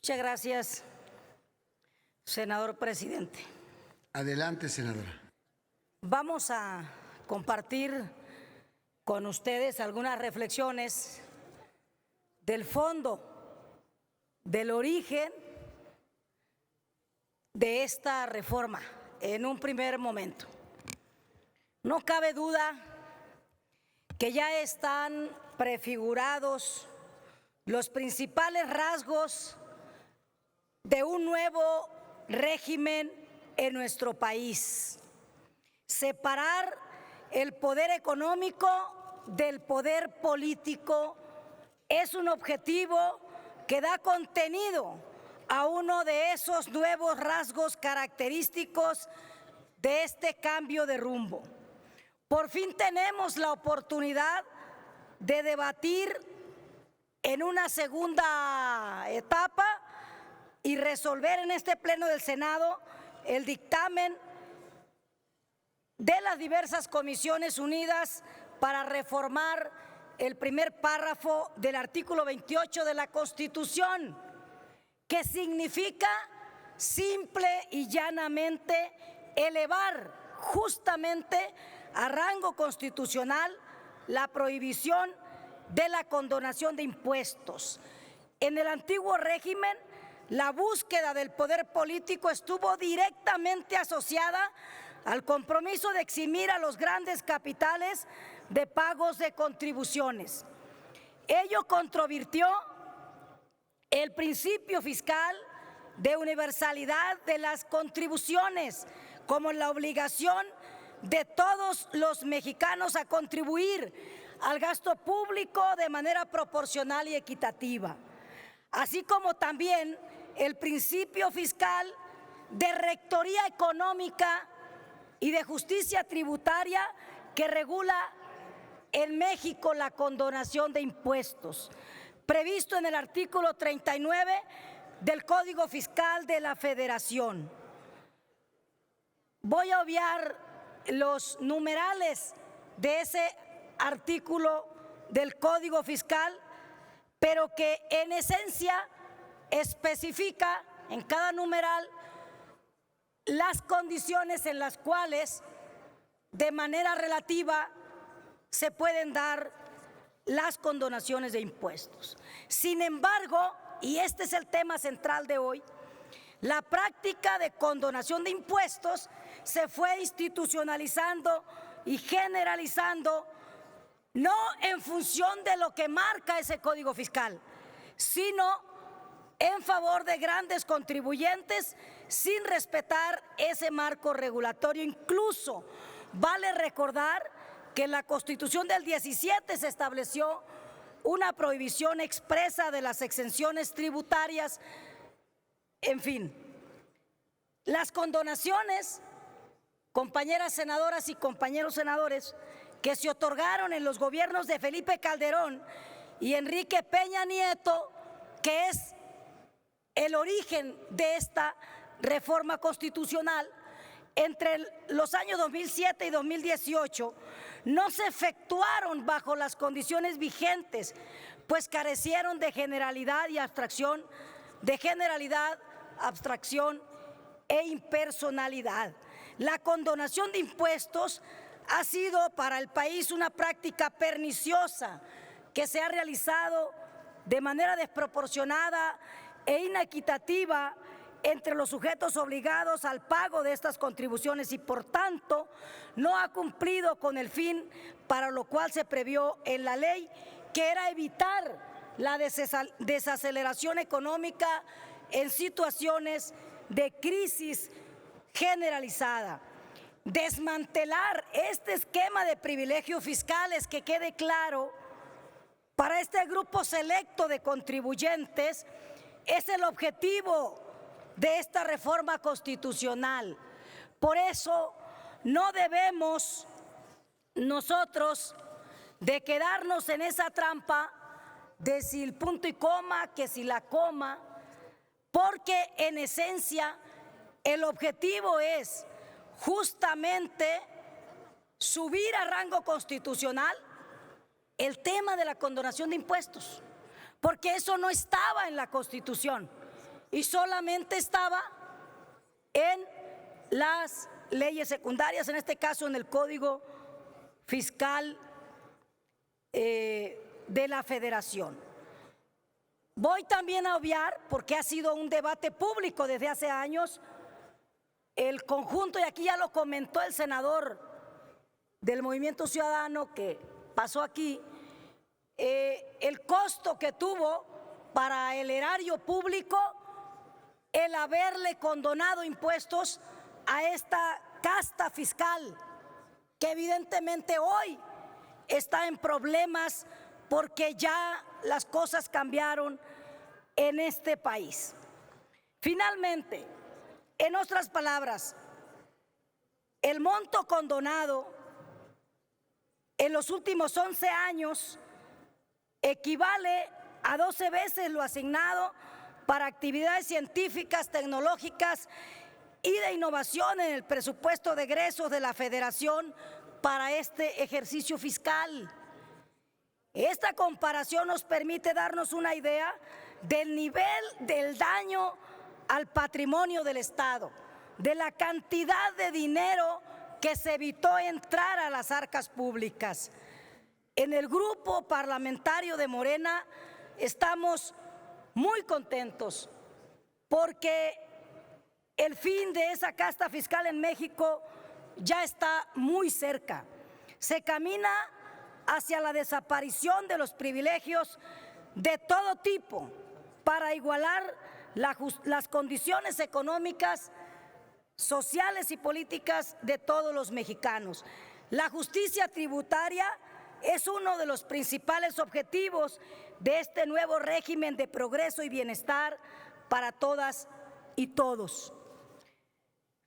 Muchas gracias, senador presidente. Adelante, senadora. Vamos a compartir con ustedes algunas reflexiones del fondo, del origen de esta reforma en un primer momento. No cabe duda que ya están prefigurados los principales rasgos de un nuevo régimen en nuestro país. Separar el poder económico del poder político es un objetivo que da contenido a uno de esos nuevos rasgos característicos de este cambio de rumbo. Por fin tenemos la oportunidad de debatir en una segunda etapa y resolver en este pleno del Senado el dictamen de las diversas comisiones unidas para reformar el primer párrafo del artículo 28 de la Constitución, que significa simple y llanamente elevar justamente a rango constitucional la prohibición de la condonación de impuestos. En el antiguo régimen, la búsqueda del poder político estuvo directamente asociada al compromiso de eximir a los grandes capitales de pagos de contribuciones. Ello controvirtió el principio fiscal de universalidad de las contribuciones, como la obligación de todos los mexicanos a contribuir al gasto público de manera proporcional y equitativa, así como también el principio fiscal de rectoría económica y de justicia tributaria que regula en México la condonación de impuestos, previsto en el artículo 39 del Código Fiscal de la Federación. Voy a obviar los numerales de ese artículo del Código Fiscal, pero que en esencia especifica en cada numeral las condiciones en las cuales de manera relativa se pueden dar las condonaciones de impuestos. Sin embargo, y este es el tema central de hoy, la práctica de condonación de impuestos se fue institucionalizando y generalizando no en función de lo que marca ese Código Fiscal, sino en favor de grandes contribuyentes sin respetar ese marco regulatorio. Incluso vale recordar que en la Constitución del 17 se estableció una prohibición expresa de las exenciones tributarias. En fin, las condonaciones, compañeras senadoras y compañeros senadores, que se otorgaron en los gobiernos de Felipe Calderón y Enrique Peña Nieto, que es el origen de esta reforma constitucional, entre los años 2007 y 2018, no se efectuaron bajo las condiciones vigentes, pues carecieron de generalidad y abstracción, e impersonalidad. La condonación de impuestos ha sido para el país una práctica perniciosa que se ha realizado de manera desproporcionada e inequitativa entre los sujetos obligados al pago de estas contribuciones y, por tanto, no ha cumplido con el fin para lo cual se previó en la ley, que era evitar la desaceleración económica en situaciones de crisis generalizada. Desmantelar este esquema de privilegios fiscales, que quede claro, para este grupo selecto de contribuyentes, es el objetivo de esta reforma constitucional. Por eso no debemos nosotros de quedarnos en esa trampa de si el punto y coma, que si la coma, porque en esencia el objetivo es justamente subir a rango constitucional el tema de la condonación de impuestos, porque eso no estaba en la Constitución. y solamente estaba en las leyes secundarias, en este caso en el Código Fiscal de la Federación. Voy también a obviar, porque ha sido un debate público desde hace años, el conjunto, y aquí ya lo comentó el senador del Movimiento Ciudadano que pasó aquí, el costo que tuvo para el erario público el haberle condonado impuestos a esta casta fiscal, que evidentemente hoy está en problemas porque ya las cosas cambiaron en este país. Finalmente, en otras palabras, el monto condonado en los últimos 11 años equivale a 12 veces lo asignado para actividades científicas, tecnológicas y de innovación en el presupuesto de egresos de la Federación para este ejercicio fiscal. Esta comparación nos permite darnos una idea del nivel del daño al patrimonio del Estado, de la cantidad de dinero que se evitó entrar a las arcas públicas. En el grupo parlamentario de Morena estamos muy contentos porque el fin de esa casta fiscal en México ya está muy cerca. Se camina hacia la desaparición de los privilegios de todo tipo para igualar las condiciones económicas, sociales y políticas de todos los mexicanos. La justicia tributaria es uno de los principales objetivos de este nuevo régimen de progreso y bienestar para todas y todos.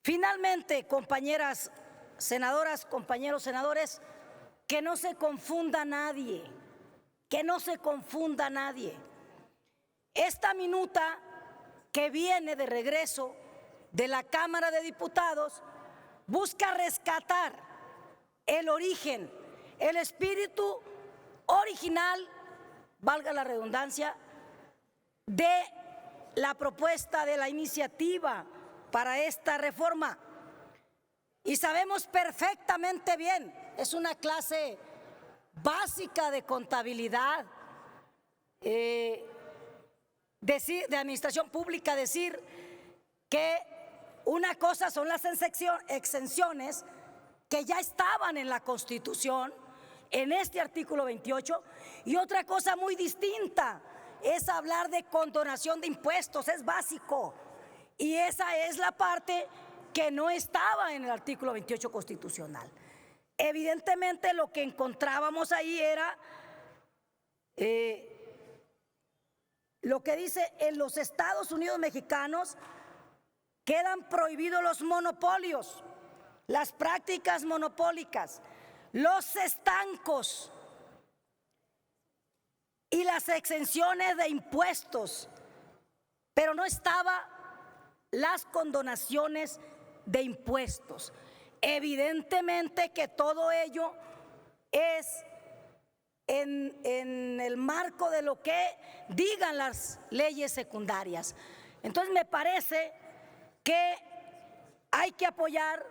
Finalmente, compañeras senadoras, compañeros senadores, que no se confunda nadie, que no se confunda nadie. Esta minuta que viene de regreso de la Cámara de Diputados busca rescatar el origen, el espíritu original, valga la redundancia, de la propuesta de la iniciativa para esta reforma. Y sabemos perfectamente bien, es una clase básica de contabilidad, de administración pública, decir que una cosa son las exenciones que ya estaban en la Constitución, en este artículo 28, y otra cosa muy distinta es hablar de condonación de impuestos, es básico, y esa es la parte que no estaba en el artículo 28 constitucional. Evidentemente lo que encontrábamos ahí era lo que dice: en los Estados Unidos mexicanos quedan prohibidos los monopolios, las prácticas monopólicas, los estancos y las exenciones de impuestos, pero no estaban las condonaciones de impuestos. Evidentemente que todo ello es en el marco de lo que digan las leyes secundarias. Entonces me parece que hay que apoyar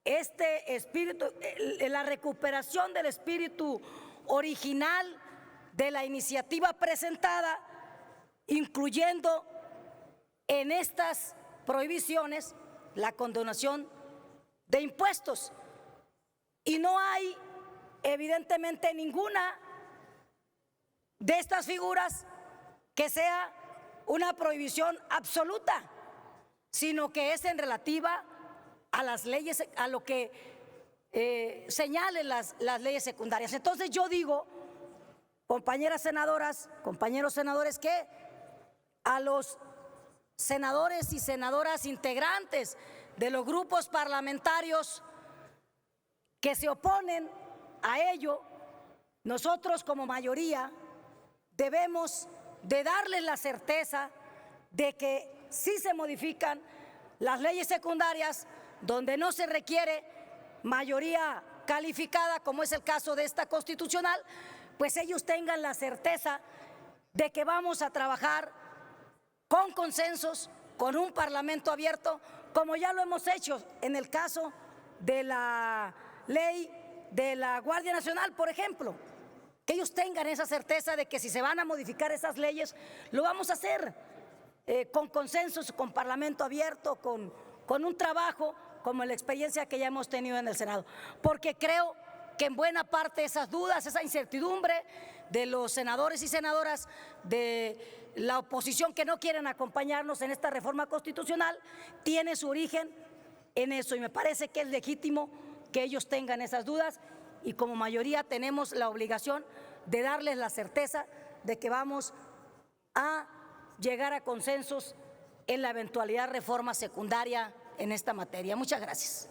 este espíritu, la recuperación del espíritu original de la iniciativa presentada, incluyendo en estas prohibiciones la condonación de impuestos. Y no hay evidentemente ninguna de estas figuras que sea una prohibición absoluta, sino que es en relativa a las leyes, a lo que señalen las leyes secundarias. Entonces yo digo, compañeras senadoras, compañeros senadores, que a los senadores y senadoras integrantes de los grupos parlamentarios que se oponen a ello, nosotros como mayoría debemos de darles la certeza de que sí se modifican las leyes secundarias donde no se requiere mayoría calificada, como es el caso de esta constitucional, pues ellos tengan la certeza de que vamos a trabajar con consensos, con un parlamento abierto, como ya lo hemos hecho en el caso de la ley de la Guardia Nacional, por ejemplo. Que ellos tengan esa certeza de que si se van a modificar esas leyes, lo vamos a hacer con consensos, con parlamento abierto, con un trabajo como la experiencia que ya hemos tenido en el Senado. Porque creo que en buena parte esas dudas, esa incertidumbre de los senadores y senadoras de la oposición que no quieren acompañarnos en esta reforma constitucional, tiene su origen en eso, y me parece que es legítimo que ellos tengan esas dudas, y como mayoría tenemos la obligación de darles la certeza de que vamos a llegar a consensos en la eventualidad de reforma secundaria en esta materia. Muchas gracias.